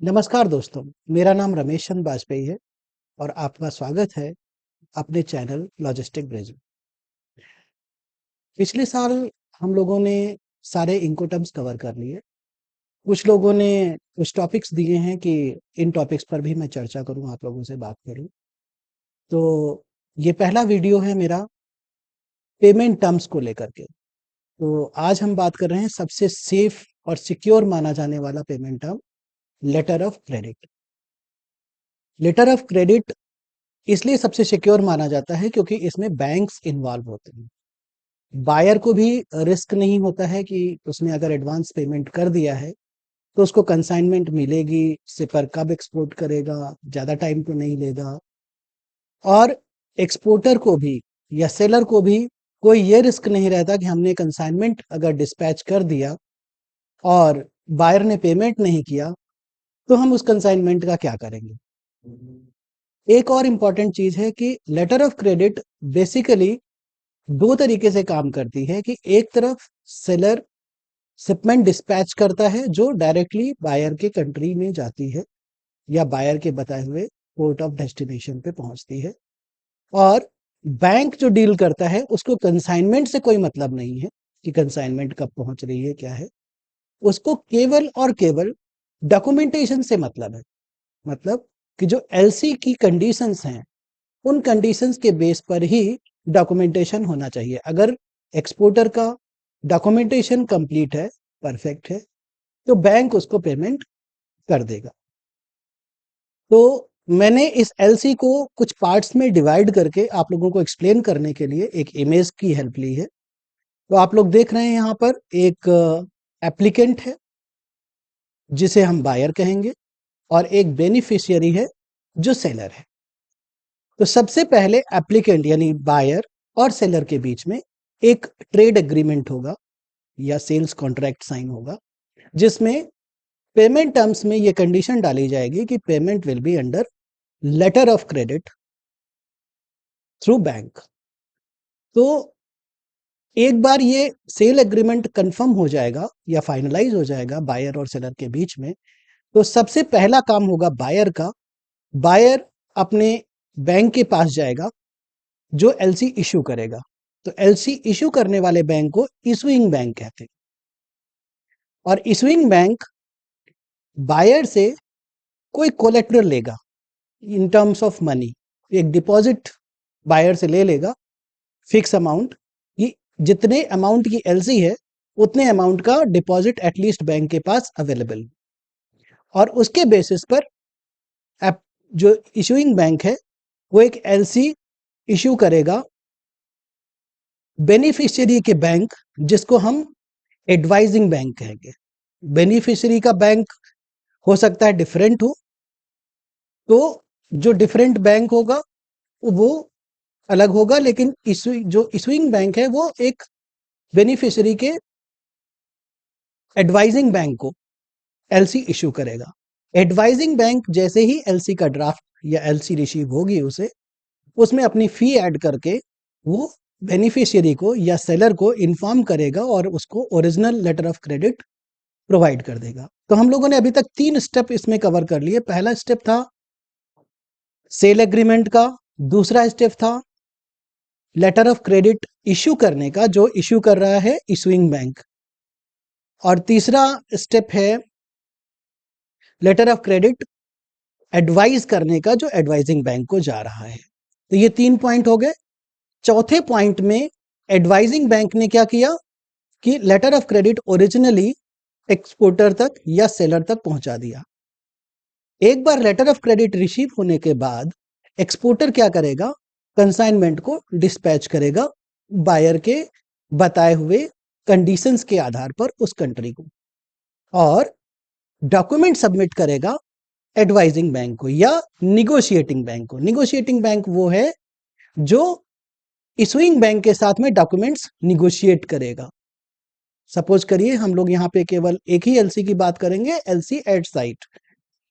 नमस्कार दोस्तों, मेरा नाम रमेश चंद बाजपेयी है और आपका स्वागत है अपने चैनल लॉजिस्टिक ब्रिज में। पिछले साल हम लोगों ने सारे इनकोटर्म्स कवर कर लिए। कुछ लोगों ने कुछ टॉपिक्स दिए हैं कि इन टॉपिक्स पर भी मैं चर्चा करूं, आप लोगों से बात करूं। तो ये पहला वीडियो है मेरा पेमेंट टर्म्स को लेकर के। तो आज हम बात कर रहे हैं सबसे सेफ और सिक्योर माना जाने वाला payment term, letter of credit. Letter of credit इसलिए सबसे सिक्योर माना जाता है क्योंकि इसमें बैंक्स इन्वॉल्व होते हैं। बायर को भी रिस्क नहीं होता है कि उसने अगर एडवांस पेमेंट कर दिया है तो उसको कंसाइनमेंट मिलेगी, सिपर कब एक्सपोर्ट करेगा, ज्यादा टाइम तो नहीं लेगा। और एक्सपोर्टर को भी या सेलर को भी कोई ये रिस्क नहीं रहता कि हमने कंसाइनमेंट अगर डिस्पैच कर दिया और बायर ने पेमेंट नहीं किया तो हम उस कंसाइनमेंट का क्या करेंगे। एक और इम्पॉर्टेंट चीज है कि लेटर ऑफ क्रेडिट बेसिकली दो तरीके से काम करती है कि एक तरफ सेलर शिपमेंट डिस्पैच करता है जो डायरेक्टली बायर के कंट्री में जाती है या बायर के बताए हुए पोर्ट ऑफ डेस्टिनेशन पे पहुंचती है, और बैंक जो डील करता है उसको कंसाइनमेंट से कोई मतलब नहीं है कि कंसाइनमेंट कब पहुंच रही है क्या है। उसको केवल और केवल डॉक्यूमेंटेशन से मतलब है। मतलब कि जो एलसी की कंडीशंस हैं उन कंडीशंस के बेस पर ही डॉक्यूमेंटेशन होना चाहिए। अगर एक्सपोर्टर का डॉक्यूमेंटेशन कंप्लीट है, परफेक्ट है, तो बैंक उसको पेमेंट कर देगा। तो मैंने इस एलसी को कुछ पार्ट्स में डिवाइड करके आप लोगों को एक्सप्लेन करने के लिए एक इमेज की हेल्प ली है। तो आप लोग देख रहे हैं यहाँ पर एक एप्लीकेंट है जिसे हम बायर कहेंगे और एक बेनिफिशियरी है जो सेलर है। तो सबसे पहले एप्लीकेंट यानी बायर और सेलर के बीच में एक ट्रेड एग्रीमेंट होगा या सेल्स कॉन्ट्रैक्ट साइन होगा, जिसमें पेमेंट टर्म्स में ये कंडीशन डाली जाएगी कि payment will be under letter of credit through bank. तो एक बार ये सेल एग्रीमेंट कंफर्म हो जाएगा या फाइनलाइज हो जाएगा बायर और सेलर के बीच में, तो सबसे पहला काम होगा बायर का। बायर अपने बैंक के पास जाएगा जो एलसी इशू करेगा। तो एलसी इशू करने वाले बैंक को इशूइंग बैंक कहते हैं, और इशूइंग बैंक बायर से कोई कोलेट्रल लेगा इन टर्म्स ऑफ मनी। एक डिपॉजिट बायर से ले लेगा फिक्स अमाउंट कि जितने अमाउंट की एलसी है उतने अमाउंट का डिपॉजिट एटलीस्ट बैंक के पास अवेलेबल, और उसके बेसिस पर जो इशूइंग बैंक है वो एक एलसी इशू करेगा बेनिफिशियरी के बैंक, जिसको हम एडवाइजिंग बैंक कहेंगे। बेनिफिशियरी का बैंक हो सकता है डिफरेंट हो, तो जो डिफरेंट बैंक होगा वो अलग होगा, लेकिन जो इशूइंग बैंक है वो एक बेनिफिशियरी के एडवाइजिंग बैंक को एलसी इशू करेगा। एडवाइजिंग बैंक जैसे ही एलसी का ड्राफ्ट या एलसी रिसीव होगी उसे उसमें अपनी फी ऐड करके वो बेनिफिशियरी को या सेलर को इन्फॉर्म करेगा और उसको original letter of credit provide कर देगा। तो हम लोगों ने अभी तक 3 स्टेप इसमें कवर कर लिए। पहला स्टेप था सेल एग्रीमेंट का, दूसरा स्टेप था लेटर ऑफ क्रेडिट इशू करने का जो इशू कर रहा है इशूइंग बैंक, और तीसरा स्टेप है लेटर ऑफ क्रेडिट एडवाइज करने का जो एडवाइजिंग बैंक को जा रहा है। तो ये 3 पॉइंट हो गए। चौथे पॉइंट में एडवाइजिंग बैंक ने क्या किया कि letter of credit originally exporter तक या सेलर तक पहुंचा दिया। एक बार लेटर ऑफ क्रेडिट रिसीव होने के बाद एक्सपोर्टर क्या करेगा, कंसाइनमेंट को डिस्पैच करेगा बायर के बताए हुए कंडीशंस के आधार पर उस कंट्री को, और डॉक्यूमेंट सबमिट करेगा एडवाइजिंग बैंक को या निगोशिएटिंग बैंक को। निगोशिएटिंग बैंक वो है जो इशूइंग बैंक के साथ में डॉक्यूमेंट्स निगोशिएट करेगा। सपोज करिए हम लोग यहाँ पे केवल एक ही एलसी की बात करेंगे, एलसी एट साइट।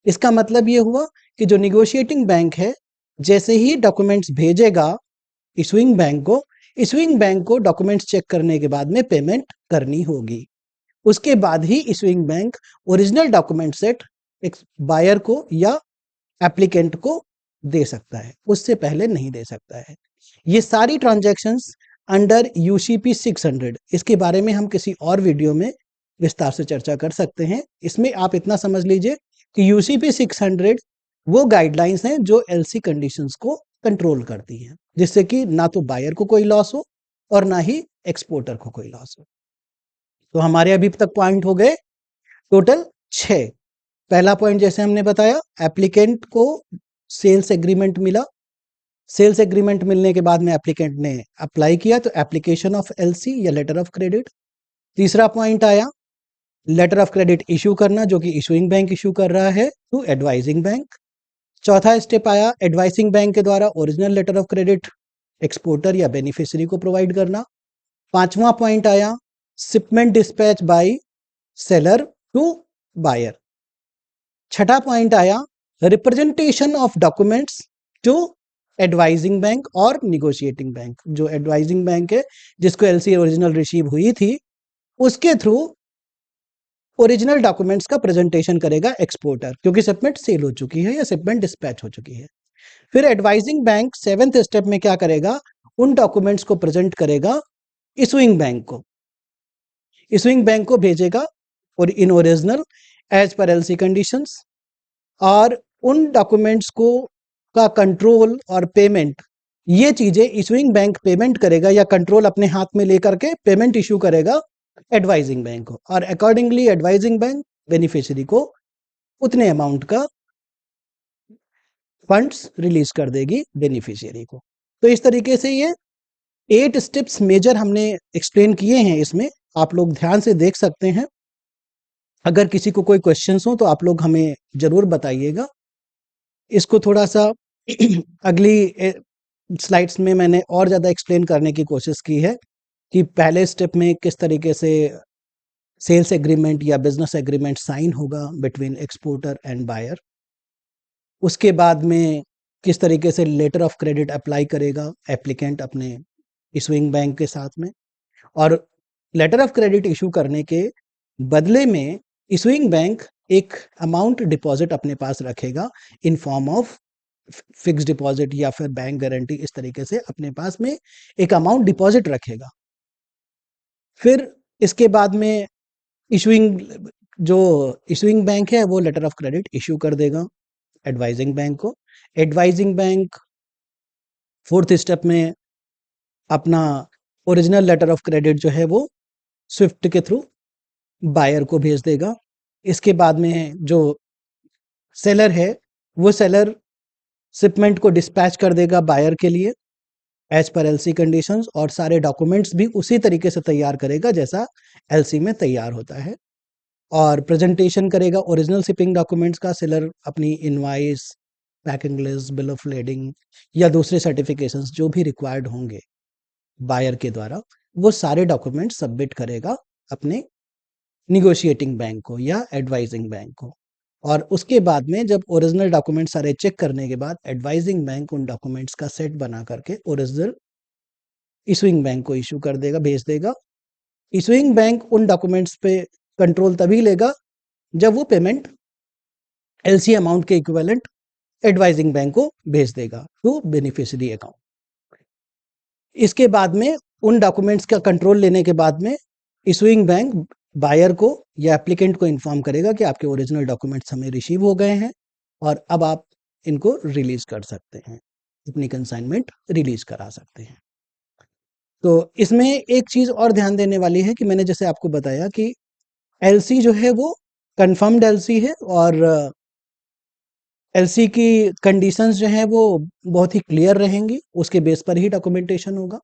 इसका मतलब ये हुआ कि जो निगोशिएटिंग बैंक है जैसे ही डॉक्यूमेंट्स भेजेगा इशूइंग बैंक को, इशूइंग बैंक को डॉक्यूमेंट्स चेक करने के बाद में पेमेंट करनी होगी। उसके बाद ही issuing bank original document set buyer को या एप्लीकेंट को दे सकता है, उससे पहले नहीं दे सकता है। ये सारी ट्रांजैक्शंस अंडर यूसीपी 600, इसके बारे में हम किसी और वीडियो में विस्तार से चर्चा कर सकते हैं। इसमें आप इतना समझ लीजिए कि यूसीपी 600 वो गाइडलाइंस हैं जो एलसी कंडीशंस को कंट्रोल करती हैं, जिससे कि ना तो बायर को कोई लॉस हो और ना ही एक्सपोर्टर को कोई लॉस हो। तो हमारे अभी तक पॉइंट हो गए टोटल 6। पहला पॉइंट जैसे हमने बताया, एप्लीकेंट को सेल्स एग्रीमेंट मिला, सेल्स एग्रीमेंट मिलने के बाद में एप्लीकेंट ने अप्लाई किया तो एप्लीकेशन ऑफ एलसी या लेटर ऑफ क्रेडिट। तीसरा पॉइंट आया लेटर ऑफ क्रेडिट इशू करना, जो कि इशूइंग बैंक इशू कर रहा है टू एडवाइजिंग बैंक। चौथा स्टेप आया एडवाइजिंग बैंक के द्वारा original letter of credit exporter या बेनिफिशियरी को प्रोवाइड करना। पांचवा पॉइंट आया shipment dispatch by seller to buyer. छठा पॉइंट आया representation of documents to advising bank और निगोशिएटिंग बैंक। जो एडवाइजिंग बैंक है जिसको एलसी ओरिजिनल रिसीव हुई थी, उसके थ्रू ओरिजिनल डॉक्यूमेंट्स का प्रेजेंटेशन करेगा एक्सपोर्टर, क्योंकि शिपमेंट सेल हो चुकी है या शिपमेंट डिस्पैच हो चुकी है। फिर एडवाइजिंग बैंक 7th स्टेप में क्या करेगा, उन डॉक्यूमेंट्स को प्रेजेंट करेगा इशूइंग बैंक को। इशूइंग बैंक को भेजेगा और इन original as per LC conditions, और उन डॉक्यूमेंट्स को का कंट्रोल और पेमेंट, ये चीजें इशूइंग बैंक पेमेंट करेगा या कंट्रोल अपने हाथ में लेकर के पेमेंट इशू करेगा एडवाइजिंग बैंक को, और अकॉर्डिंगली एडवाइजिंग बैंक बेनिफिशियरी को उतने अमाउंट का फंड्स रिलीज कर देगी बेनिफिशियरी को। तो इस तरीके से ये 8 स्टेप्स मेजर हमने एक्सप्लेन किए हैं, इसमें आप लोग ध्यान से देख सकते हैं। अगर किसी को कोई क्वेश्चंस हो तो आप लोग हमें जरूर बताइएगा। इसको थोड़ा सा अगली स्लाइड्स में मैंने और ज़्यादा एक्सप्लेन करने की कोशिश की है कि पहले स्टेप में किस तरीके से सेल्स एग्रीमेंट या बिजनेस एग्रीमेंट साइन होगा बिटवीन एक्सपोर्टर एंड बायर। उसके बाद में किस तरीके से लेटर ऑफ क्रेडिट अप्लाई करेगा एप्लीकेंट अपने इशूइंग बैंक के साथ में, और लेटर ऑफ क्रेडिट इशू करने के बदले में इशूइंग बैंक एक अमाउंट डिपॉजिट अपने पास रखेगा in form of fix deposit या फिर बैंक गारंटी। इस तरीके से अपने पास में एक अमाउंट डिपॉजिट रखेगा। फिर इसके बाद में इशूइंग जो इशूइंग बैंक है वो लेटर ऑफ क्रेडिट इशू कर देगा एडवाइजिंग बैंक को। एडवाइजिंग बैंक 4th स्टेप में अपना ओरिजिनल लेटर ऑफ क्रेडिट जो है वो स्विफ्ट के थ्रू बायर को भेज देगा। इसके बाद में जो सेलर है वो सेलर शिपमेंट को डिस्पैच कर देगा बायर के लिए एज पर एलसी कंडीशंस, और सारे डॉक्यूमेंट्स भी उसी तरीके से तैयार करेगा जैसा एलसी में तैयार होता है, और प्रेजेंटेशन करेगा ओरिजिनल शिपिंग डॉक्यूमेंट्स का। सेलर अपनी invoice, packing list, bill of lading या दूसरे सर्टिफिकेशंस जो भी रिक्वायर्ड होंगे बायर के द्वारा, वो सारे डॉक्यूमेंट सबमिट करेगा अपने निगोशिएटिंग बैंक को या एडवाइजिंग बैंक को। और उसके बाद में जब ओरिजिनल डॉक्यूमेंट सारे चेक करने के बाद एडवाइजिंग बैंक उन डॉक्यूमेंट्स का सेट बना करके ओरिजिनल इशूइंग बैंक को इशू कर देगा, भेज देगा। इशूइंग बैंक उन डॉक्यूमेंट्स पे कंट्रोल तभी लेगा जब वो पेमेंट एलसी अमाउंट के इक्विवेलेंट एडवाइजिंग बैंक को भेज देगा टू बेनिफिशियरी अकाउंट। इसके बाद में उन डॉक्यूमेंट्स का कंट्रोल लेने के बाद में इशूइंग बैंक बायर को या एप्लीकेंट को इन्फॉर्म करेगा कि आपके ओरिजिनल डॉक्यूमेंट्स हमें रिसीव हो गए हैं और अब आप इनको रिलीज कर सकते हैं, अपनी कंसाइनमेंट रिलीज करा सकते हैं। तो इसमें एक चीज और ध्यान देने वाली है कि मैंने जैसे आपको बताया कि एलसी जो है वो कंफर्म्ड एलसी है, और एलसी की कंडीशंस जो है वो बहुत ही क्लियर रहेंगी, उसके बेस पर ही डॉक्यूमेंटेशन होगा।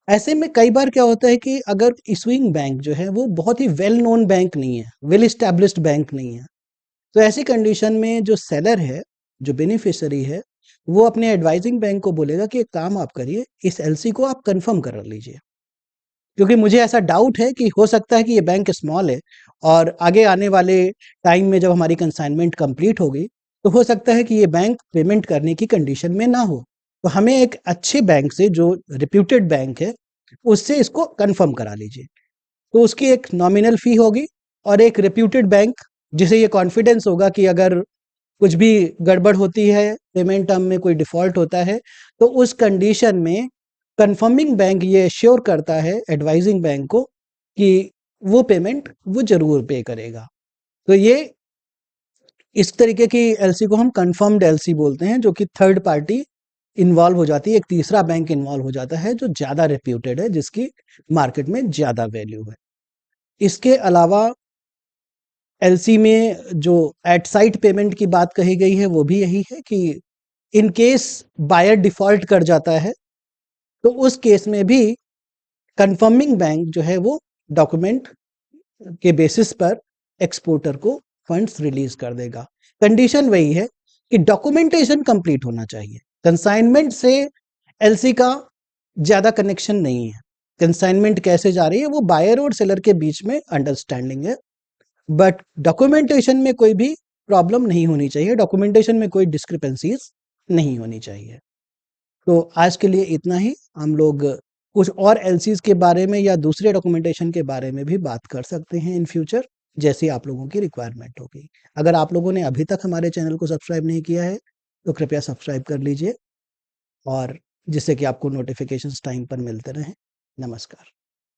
ऐसे में कई बार क्या होता है कि अगर इशूइंग बैंक जो है वो बहुत ही वेल नोन बैंक नहीं है, वेल स्टैब्लिश्ड बैंक नहीं है, तो ऐसी कंडीशन में जो सेलर है, जो बेनिफिशियरी है, वो अपने एडवाइजिंग बैंक को बोलेगा कि एक काम आप करिए, इस एलसी को आप कंफर्म कर लीजिए, क्योंकि मुझे ऐसा डाउट है कि हो सकता है कि ये बैंक स्मॉल है और आगे आने वाले टाइम में जब हमारी कंसाइनमेंट कंप्लीट होगी तो हो सकता है कि ये बैंक पेमेंट करने की कंडीशन में ना हो। तो हमें एक अच्छे बैंक से, जो रिप्यूटेड बैंक है, उससे इसको कंफर्म करा लीजिए। तो उसकी एक नॉमिनल फी होगी और एक रिप्यूटेड बैंक जिसे ये कॉन्फिडेंस होगा कि अगर कुछ भी गड़बड़ होती है, पेमेंट टर्म में कोई डिफ़ॉल्ट होता है, तो उस कंडीशन में कन्फर्मिंग बैंक ये एश्योर करता है एडवाइजिंग बैंक को कि वो पेमेंट वो ज़रूर पे करेगा। तो ये इस तरीके की एलसी को हम कन्फर्म्ड एलसी बोलते हैं, जो कि थर्ड पार्टी इन्वॉल्व हो जाती है, एक तीसरा बैंक इन्वॉल्व हो जाता है जो ज़्यादा रेप्यूटेड है, जिसकी मार्केट में ज़्यादा वैल्यू है। इसके अलावा एलसी में जो एट साइट पेमेंट की बात कही गई है वो भी यही है कि इन केस बायर डिफॉल्ट कर जाता है तो उस केस में भी कंफर्मिंग बैंक जो है वो डॉक्यूमेंट के बेसिस पर एक्सपोर्टर को फंड्स रिलीज कर देगा। कंडीशन वही है कि डॉक्यूमेंटेशन कंप्लीट होना चाहिए। कंसाइनमेंट से एलसी का ज्यादा कनेक्शन नहीं है। कंसाइनमेंट कैसे जा रही है वो बायर और सेलर के बीच में अंडरस्टैंडिंग है, बट डॉक्यूमेंटेशन में कोई भी प्रॉब्लम नहीं होनी चाहिए, डॉक्यूमेंटेशन में कोई डिस्क्रिपेंसीज नहीं होनी चाहिए। तो आज के लिए इतना ही। हम लोग कुछ और एलसीज के बारे में या दूसरे डॉक्यूमेंटेशन के बारे में भी बात कर सकते हैं इन फ्यूचर, जैसी आप लोगों की रिक्वायरमेंट होगी। अगर आप लोगों ने अभी तक हमारे चैनल को सब्सक्राइब नहीं किया है तो कृपया सब्सक्राइब कर लीजिए, और जिससे कि आपको नोटिफिकेशंस टाइम पर मिलते रहें। नमस्कार।